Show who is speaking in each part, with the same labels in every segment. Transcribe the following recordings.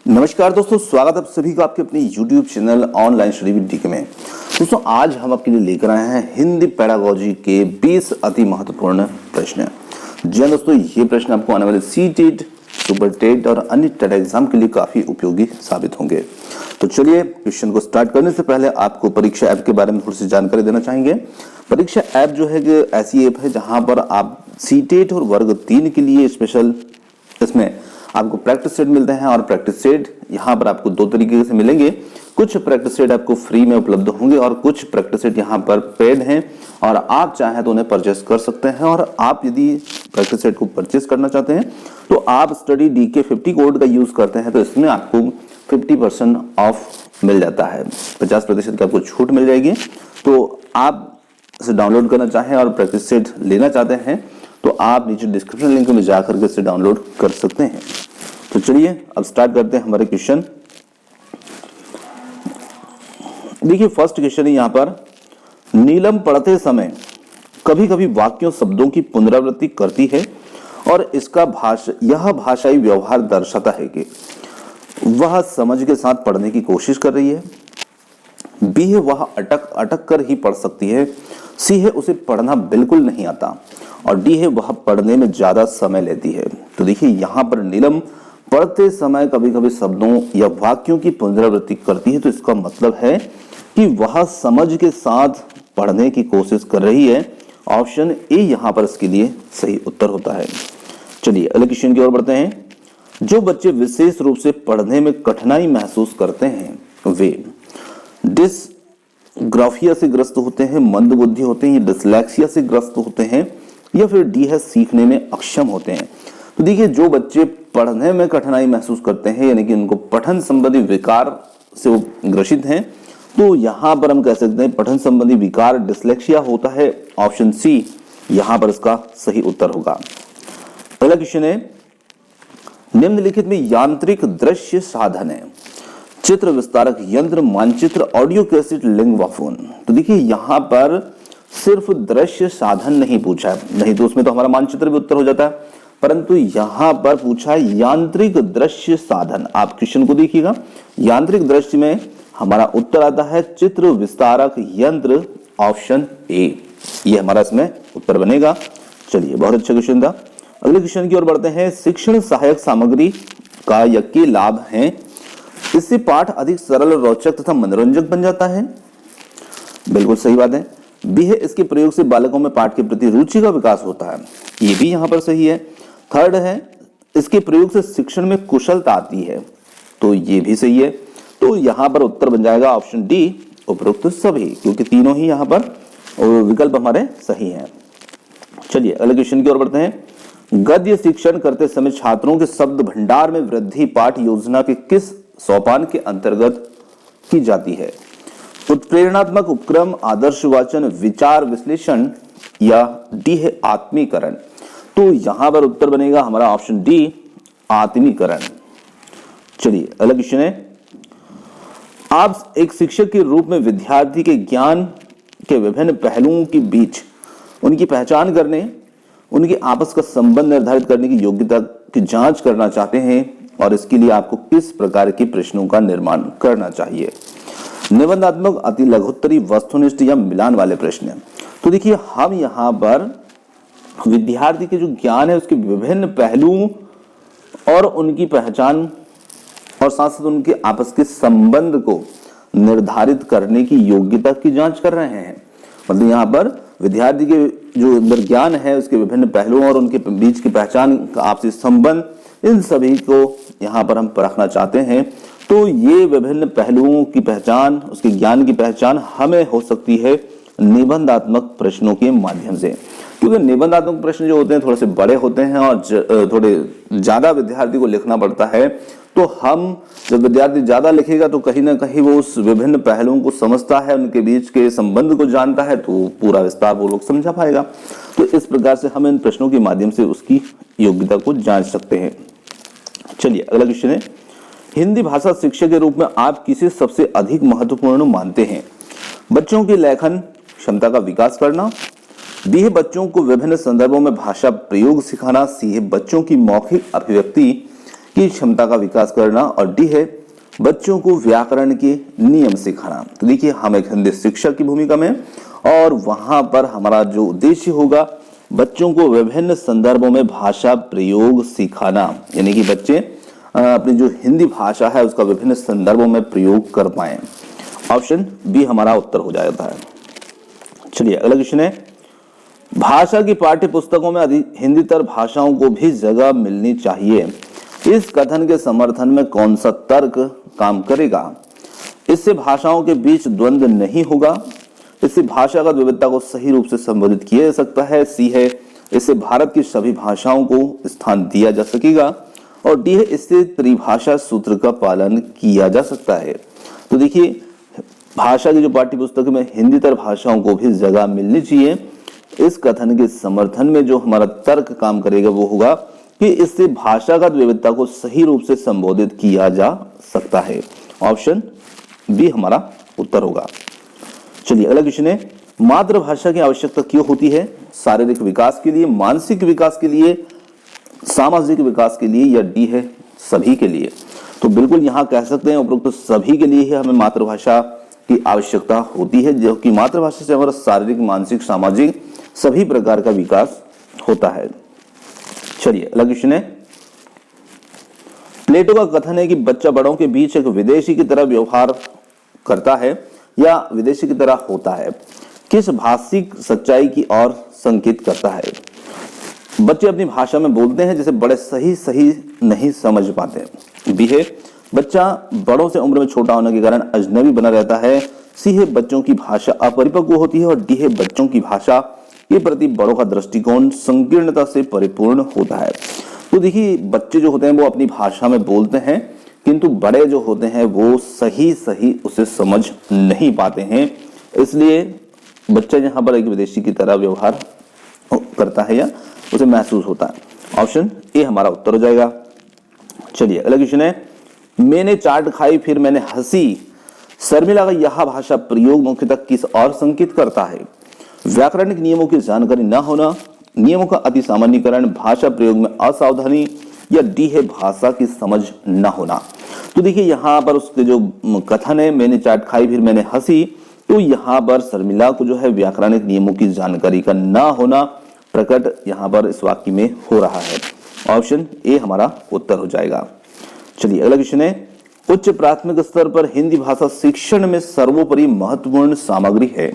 Speaker 1: नमस्कार दोस्तों, स्वागत आप सभी का आपके अपने YouTube channel online study with DK में। दोस्तों आज हम आपके लिए लेकर आए हैं हिंदी पेडागोजी के 20 अति महत्वपूर्ण प्रश्न। जी हाँ दोस्तों, ये प्रश्न आपको आने वाले सीटेट, सुपर टेट और अन्य टेट एग्जाम के लिए काफी उपयोगी साबित होंगे। तो चलिए क्वेश्चन को स्टार्ट करने से पहले आपको परीक्षा ऐप के बारे में थोड़ी सी जानकारी देना चाहेंगे। परीक्षा ऐप जो है कि ऐसी ऐप है जहां पर आप सीटेट और वर्ग 3 के लिए स्पेशल इसमें आपको प्रैक्टिस सेट मिलते हैं और प्रैक्टिस सेट यहाँ पर आपको दो तरीके से मिलेंगे। कुछ प्रैक्टिस सेट आपको फ्री में उपलब्ध होंगे और कुछ प्रैक्टिस सेट यहाँ पर पेड हैं और आप चाहें तो उन्हें परचेस कर सकते हैं। और आप यदि प्रैक्टिस सेट को परचेस करना चाहते हैं तो आप स्टडी डीके 50 कोड का यूज करते हैं तो इसमें आपको 50% ऑफ मिल जाता है, 50% की आपको छूट मिल जाएगी। तो आप इसे डाउनलोड करना चाहें और प्रैक्टिस सेट लेना चाहते हैं तो आप नीचे डिस्क्रिप्शन लिंक में जाकर के इसे डाउनलोड कर सकते हैं। तो चलिए अब स्टार्ट करते हैं हमारे क्वेश्चन। देखिए फर्स्ट क्वेश्चन है यहाँ पर, नीलम पढ़ते समय कभी कभी वाक्यों शब्दों की पुनरावृत्ति करती है और इसका यह भाषाई व्यवहार दर्शाता है कि वह समझ के साथ पढ़ने की कोशिश कर रही है। बी है वह अटक अटक कर ही पढ़ सकती है। सी है उसे पढ़ना बिल्कुल नहीं आता और डी है वह पढ़ने में ज्यादा समय लेती है। तो देखिए यहाँ पर नीलम पढ़ते समय कभी कभी शब्दों या वाक्यों की पुनरावृत्ति करती है, तो इसका मतलब है कि वह समझ के साथ पढ़ने की कोशिश कर रही है। ऑप्शन ए यहाँ पर इसके लिए सही उत्तर होता है। चलिए अगले क्वेश्चन की ओर बढ़ते हैं। जो बच्चे विशेष रूप से पढ़ने में कठिनाई महसूस करते हैं वे डिसग्राफिया से ग्रस्त होते हैं, मंदबुद्धि होते हैं, डिसलेक्सिया से ग्रस्त होते हैं या फिर डी है सीखने में अक्षम होते हैं। तो देखिए जो बच्चे पढ़ने में कठिनाई महसूस करते हैं यानी कि उनको पठन संबंधी विकार से वो ग्रसित हैं, तो यहाँ पर हम कह सकते हैं पठन संबंधी विकार डिसलेक्सिया होता है। ऑप्शन सी यहाँ पर इसका सही उत्तर होगा। अगला क्वेश्चन है, निम्नलिखित में यांत्रिक दृश्य साधन है चित्र विस्तारक यंत्र, मानचित्र, ऑडियो कैसेट, लिंगवा फोन। तो देखिए यहाँ पर सिर्फ दृश्य साधन नहीं पूछा है, नहीं तो उसमें तो हमारा मानचित्र भी उत्तर हो जाता है, परंतु यहाँ पर पूछा है यांत्रिक दृश्य साधन। आप क्वेश्चन को देखिएगा, यांत्रिक दृश्य में हमारा उत्तर आता है चित्र विस्तारक यंत्र, ऑप्शन ए, ये हमारा इसमें उत्तर बनेगा। चलिए बहुत अच्छा क्वेश्चन था। अगले क्वेश्चन की ओर बढ़ते हैं। शिक्षण सहायक सामग्री का यज्ञ लाभ है, इससे पाठ अधिक सरल, रोचक तथा मनोरंजक बन जाता है। बिल्कुल सही बात है। बी है इसके प्रयोग से बालकों में पाठ के प्रति रुचि का विकास होता है, ये भी यहाँ पर सही है। थर्ड है इसके प्रयोग से शिक्षण में कुशलता आती है, तो ये भी सही है। तो यहाँ पर उत्तर बन जाएगा ऑप्शन डी, उपरोक्त सभी, क्योंकि तीनों ही यहाँ पर विकल्प हमारे सही हैं। चलिए अगले क्वेश्चन की ओर बढ़ते हैं। गद्य शिक्षण करते समय छात्रों के शब्द भंडार में वृद्धि पाठ योजना के किस सोपान के अंतर्गत की जाती है? उत्प्रेरणात्मक उपक्रम, आदर्श वाचन, विचार विश्लेषण या डी है आत्मीकरण। तो यहां पर उत्तर बनेगा हमारा ऑप्शन डी, आत्मीकरण। चलिए अगला क्वेश्चन है, आप एक शिक्षक के रूप में विद्यार्थी के ज्ञान के विभिन्न पहलुओं के बीच उनकी पहचान करने, उनके आपस का संबंध निर्धारित करने की योग्यता की जांच करना चाहते हैं और इसके लिए आपको किस प्रकार के प्रश्नों का निर्माण करना चाहिए? निबंधात्मक, अति लघुत्तरी, वस्तुनिष्ठ या मिलान वाले प्रश्न। तो देखिए हम यहाँ पर विद्यार्थी के जो ज्ञान है उसके विभिन्न पहलुओं और उनकी पहचान और साथ साथ उनके आपस के संबंध को निर्धारित करने की योग्यता की जांच कर रहे हैं। मतलब यहाँ पर विद्यार्थी के जो अंदर ज्ञान है उसके विभिन्न पहलुओं और उनके बीच की पहचान, आपसी संबंध, इन सभी को यहाँ पर हम परखना चाहते हैं। तो ये विभिन्न पहलुओं की पहचान, उसके ज्ञान की पहचान हमें हो सकती है निबंधात्मक प्रश्नों के माध्यम से, क्योंकि निबंधात्मक प्रश्न जो होते हैं थोड़े से बड़े होते हैं और थोड़े ज्यादा विद्यार्थी को लिखना पड़ता है। तो हम जब विद्यार्थी ज्यादा लिखेगा तो कहीं ना कहीं वो उस विभिन्न पहलुओं को समझता है, उनके बीच के संबंध को जानता है, तो पूरा विस्तार वो लोग समझा पाएगा। तो इस प्रकार से हम इन प्रश्नों के माध्यम से उसकी योग्यता को जांच सकते हैं। चलिए अगला क्वेश्चन है, हिंदी भाषा शिक्षक के रूप में आप किसे सबसे अधिक महत्वपूर्ण मानते हैं? बच्चों की लेखन क्षमता का विकास करना, बी है बच्चों को विभिन्न संदर्भों में भाषा प्रयोग सिखाना, सी है बच्चों की मौखिक अभिव्यक्ति की क्षमता का विकास करना, और डी है बच्चों को व्याकरण के नियम सिखाना। तो देखिए हम एक हिंदी शिक्षक की भूमिका में, और वहां पर हमारा जो उद्देश्य होगा बच्चों को विभिन्न संदर्भों में भाषा प्रयोग सिखाना, यानी कि बच्चे अपनी जो हिंदी भाषा है उसका विभिन्न संदर्भों में प्रयोग कर पाए। ऑप्शन बी हमारा उत्तर हो जाता है। चलिए अगला क्वेश्चन है, भाषा की पाठ्य पुस्तकों में हिंदीतर भाषाओं को भी जगह मिलनी चाहिए, इस कथन के समर्थन में कौन सा तर्क काम करेगा? इससे भाषाओं के बीच द्वंद्व नहीं होगा, इससे भाषागत विविधता को सही रूप से संबोधित किया जा सकता है, सी है इससे भारत की सभी भाषाओं को स्थान दिया जा सकेगा, और डी है इससे त्रिभाषा सूत्र का पालन किया जा सकता है। तो देखिए भाषा की जो पाठ्य पुस्तक में हिंदीतर भाषाओं को भी जगह मिलनी चाहिए, इस कथन के समर्थन में जो हमारा तर्क काम करेगा वो होगा कि इससे भाषागत विविधता को सही रूप से संबोधित किया जा सकता है। ऑप्शन बी हमारा उत्तर होगा। चलिए अगला क्वेश्चन है, मातृभाषा की आवश्यकता क्यों होती है? शारीरिक विकास के लिए, मानसिक विकास के लिए, सामाजिक विकास के लिए, या डी है सभी के लिए? तो बिल्कुल यहाँ कह सकते हैं उपरोक्त सभी के लिए ही हमें मातृभाषा की आवश्यकता होती है, जो कि मातृभाषा से हमारा शारीरिक, मानसिक, सामाजिक सभी प्रकार का विकास होता है। चलिए अगला क्वेश्चन है, प्लेटो का कथन है कि बच्चा बड़ों के बीच एक विदेशी की तरह व्यवहार करता है या विदेशी की तरह होता है, किस भाषिक सच्चाई की ओर संकेत करता है? बच्चे अपनी भाषा में बोलते हैं जिसे बड़े सही नहीं समझ पाते। बी है बच्चा बड़ों से उम्र में छोटा होने के कारण अजनबी बना रहता है, सी है बच्चों की भाषा अपरिपक्व होती है, और डी है बच्चों की भाषा के प्रति बड़ों का दृष्टिकोण संकीर्णता से परिपूर्ण होता है। तो देखिए बच्चे जो होते हैं वो अपनी भाषा में बोलते हैं, किंतु बड़े जो होते हैं वो सही उसे समझ नहीं पाते हैं, इसलिए बच्चा यहाँ पर एक विदेशी की तरह व्यवहार करता है या उसे महसूस होता है। ऑप्शन ए हमारा उत्तर हो जाएगा। चलिए अगला क्वेश्चन है, मैंने चाट खाई फिर मैंने हंसी, शर्मिला का यह भाषा प्रयोग मुख्यतः किस और संकेत करता है? व्याकरणिक नियमों की जानकारी न होना, नियमों का अति सामान्यीकरण, भाषा प्रयोग में असावधानी, या डी है भाषा की समझ न होना? तो देखिए यहाँ पर उसके जो कथन है मैंने चाट खाई फिर मैंने हंसी, तो यहाँ पर शर्मिला को जो है व्याकरणिक नियमों की जानकारी का न होना प्रकट यहाँ पर इस वाक्य में हो रहा है। ऑप्शन ए हमारा उत्तर हो जाएगा। चलिए अगला क्वेश्चन है, उच्च प्राथमिक स्तर पर हिंदी भाषा शिक्षण में सर्वोपरि महत्वपूर्ण सामग्री है,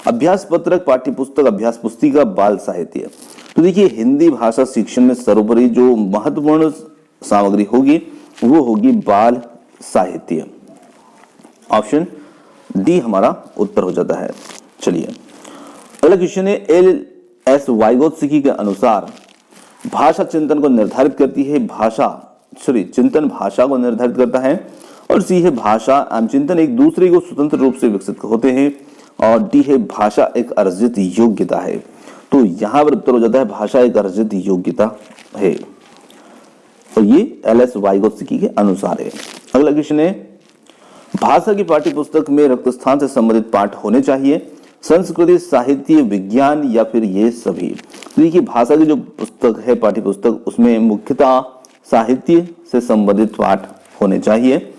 Speaker 1: अभ्यास पत्रक, पाठ्य पुस्तक, अभ्यास पुस्तिका, बाल साहित्य? तो देखिए हिंदी भाषा शिक्षण में सर्वोपरि जो महत्वपूर्ण सामग्री होगी वो होगी बाल साहित्य। ऑप्शन डी हमारा उत्तर हो जाता है। चलिए अगला क्वेश्चन है, एल.एस. वाइगोत्स्की के अनुसार भाषा चिंतन को निर्धारित करती है, चिंतन भाषा को निर्धारित करता है, और सी है भाषा एवं चिंतन एक दूसरे को स्वतंत्र रूप से विकसित होते हैं, और डी है भाषा एक अर्जित योग्यता है। तो यहाँ पर उत्तर हो जाता है भाषा एक अर्जित योग्यता है, और ये एल.एस. वाइगोत्स्की के अनुसार है। अगला क्वेश्चन है, भाषा की पाठ्य पुस्तक में रक्तस्थान से संबंधित पाठ होने चाहिए, संस्कृति, साहित्य, विज्ञान, या फिर ये सभी? देखिए भाषा की जो पुस्तक है पाठ्य पुस्तक उसमें मुख्यतः साहित्य से संबंधित पाठ होने चाहिए।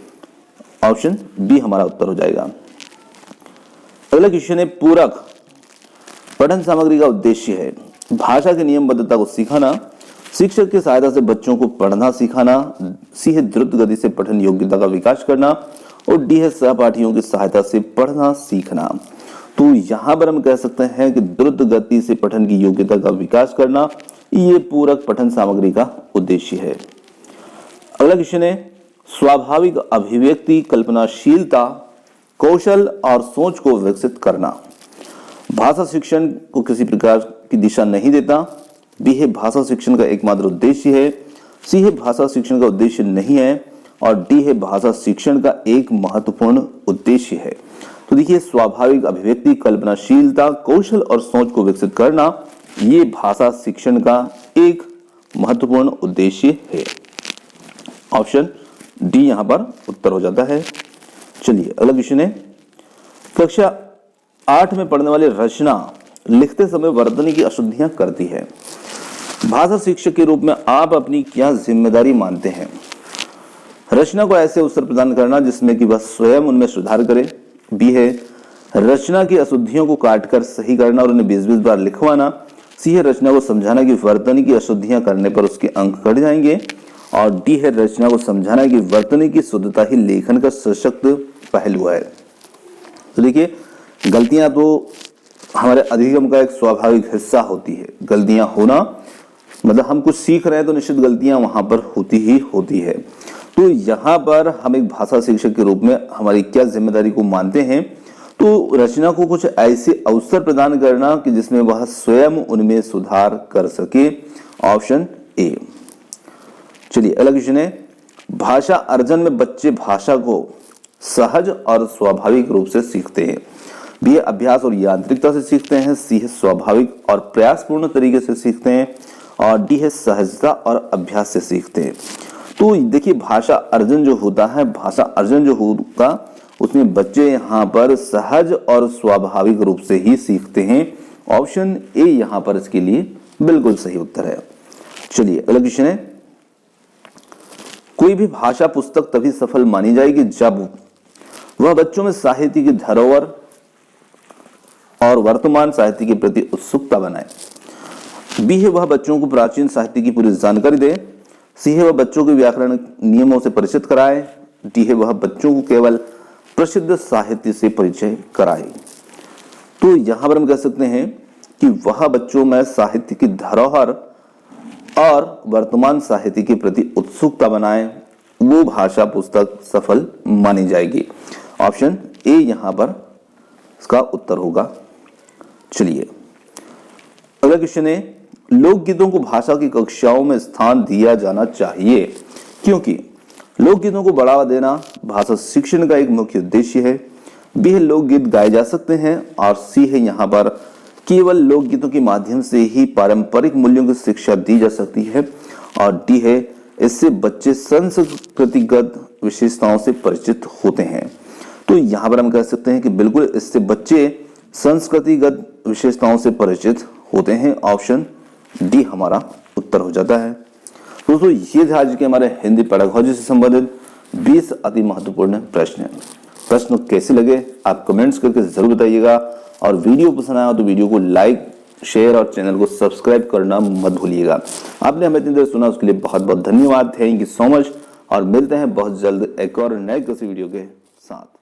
Speaker 1: ऑप्शन बी हमारा उत्तर हो जाएगा। अगला क्वेश्चन है, पूरक पठन सामग्री का उद्देश्य है भाषा की नियमबद्धता को सिखाना, शिक्षक की सहायता से बच्चों को पढ़ना सिखाना, सी है द्रुत गति से पठन योग्यता का विकास करना, और डी है सहपाठियों की सहायता से पढ़ना सीखना। तो यहाँ पर हम कह सकते हैं कि द्रुत गति से पठन की योग्यता का विकास करना ये पूरक पठन सामग्री का उद्देश्य है। अगला क्वेश्चन है, स्वाभाविक अभिव्यक्ति, कल्पनाशीलता, कौशल और सोच को विकसित करना भाषा शिक्षण को किसी प्रकार की दिशा नहीं देता, बी है भाषा शिक्षण का एकमात्र उद्देश्य है, सी है भाषा शिक्षण का उद्देश्य नहीं है, और डी है भाषा शिक्षण का एक महत्वपूर्ण उद्देश्य है। तो देखिए स्वाभाविक अभिव्यक्ति, कल्पनाशीलता, कौशल और सोच को विकसित करना ये भाषा शिक्षण का एक महत्वपूर्ण उद्देश्य है। ऑप्शन डी यहाँ पर उत्तर हो जाता है। चलिए अगला क्वेश्चन है, कक्षा 8 में पढ़ने वाली रचना लिखते समय वर्तनी की अशुद्धियां करती है, भाषा शिक्षक के रूप में आप अपनी क्या जिम्मेदारी मानते हैं? रचना को ऐसे अवसर प्रदान करना जिसमें कि वह स्वयं उनमें सुधार करे। बी है रचना की अशुद्धियों को काटकर सही करना और उन्हें 20-20 बार लिखवाना। सी है रचना को समझाना कि वर्तनी की अशुद्धियां करने पर उसके अंक कट जाएंगे। और डी है रचना को समझाना कि वर्तनी की शुद्धता ही लेखन का सशक्त पहलू है। तो देखिए, गलतियां तो हमारे अधिगम का एक स्वाभाविक हिस्सा होती है। गलतियां होना मतलब हम कुछ सीख रहे हैं तो निश्चित गलतियां वहां पर होती ही होती है। तो यहाँ पर हम एक भाषा शिक्षक के रूप में हमारी क्या जिम्मेदारी को मानते हैं, तो रचना को कुछ ऐसे अवसर प्रदान करना कि जिसमें वह स्वयं उनमें सुधार कर सके। Option A. चलिए अगला क्वेश्चन है, भाषा अर्जन में बच्चे भाषा को सहज और स्वाभाविक रूप से सीखते हैं। बी है अभ्यास और यांत्रिकता से सीखते हैं। सी है स्वाभाविक और प्रयासपूर्ण तरीके से सीखते हैं। और डी है सहजता और अभ्यास से सीखते हैं। तो देखिए, भाषा अर्जन जो होता है, भाषा अर्जन जो होगा उसमें बच्चे यहाँ पर सहज और स्वाभाविक रूप से ही सीखते हैं। ऑप्शन ए यहाँ पर इसके लिए बिल्कुल सही उत्तर है। चलिए अगला क्वेश्चन है, कोई भी भाषा पुस्तक तभी सफल मानी जाएगी जब वह बच्चों में साहित्य की धरोहर और वर्तमान साहित्य के प्रति उत्सुकता बनाए। बी है वह बच्चों को प्राचीन साहित्य की पूरी जानकारी दे। सी है वह बच्चों को व्याकरण नियमों से परिचित कराए। डी है वह बच्चों को केवल प्रसिद्ध साहित्य से परिचय कराए। तो यहां पर हम कह सकते हैं कि वह बच्चों में साहित्य की धरोहर और वर्तमान साहित्य के प्रति उत्सुकता बनाए, वो भाषा पुस्तक सफल मानी जाएगी। ऑप्शन ए यहां पर इसका उत्तर होगा। चलिए अगला क्वेश्चन है, लोकगीतों को भाषा की कक्षाओं में स्थान दिया जाना चाहिए क्योंकि लोकगीतों को बढ़ावा देना भाषा शिक्षण का एक मुख्य उद्देश्य है। बी है लोकगीत गाए जा सकते हैं। और सी है यहाँ पर केवल लोकगीतों के माध्यम से ही पारंपरिक मूल्यों की शिक्षा दी जा सकती है। और डी है इससे बच्चे संस्कृतिगत विशेषताओं से परिचित होते हैं। तो यहाँ पर हम कह सकते हैं कि बिल्कुल इससे बच्चे संस्कृतिगत विशेषताओं से परिचित होते हैं। ऑप्शन डी हमारा उत्तर हो जाता है। दोस्तों ये थे आज के हमारे हिंदी पेडागोजी से संबंधित 20 अति महत्वपूर्ण प्रश्न कैसे लगे आप कमेंट्स करके जरूर बताइएगा। और वीडियो पसंद आया तो वीडियो को लाइक, शेयर और चैनल को सब्सक्राइब करना मत भूलिएगा। आपने हमें इतनी देर सुना उसके लिए बहुत बहुत धन्यवाद। थैंक यू सो मच और मिलते हैं बहुत जल्द एक और नए किसी वीडियो के साथ।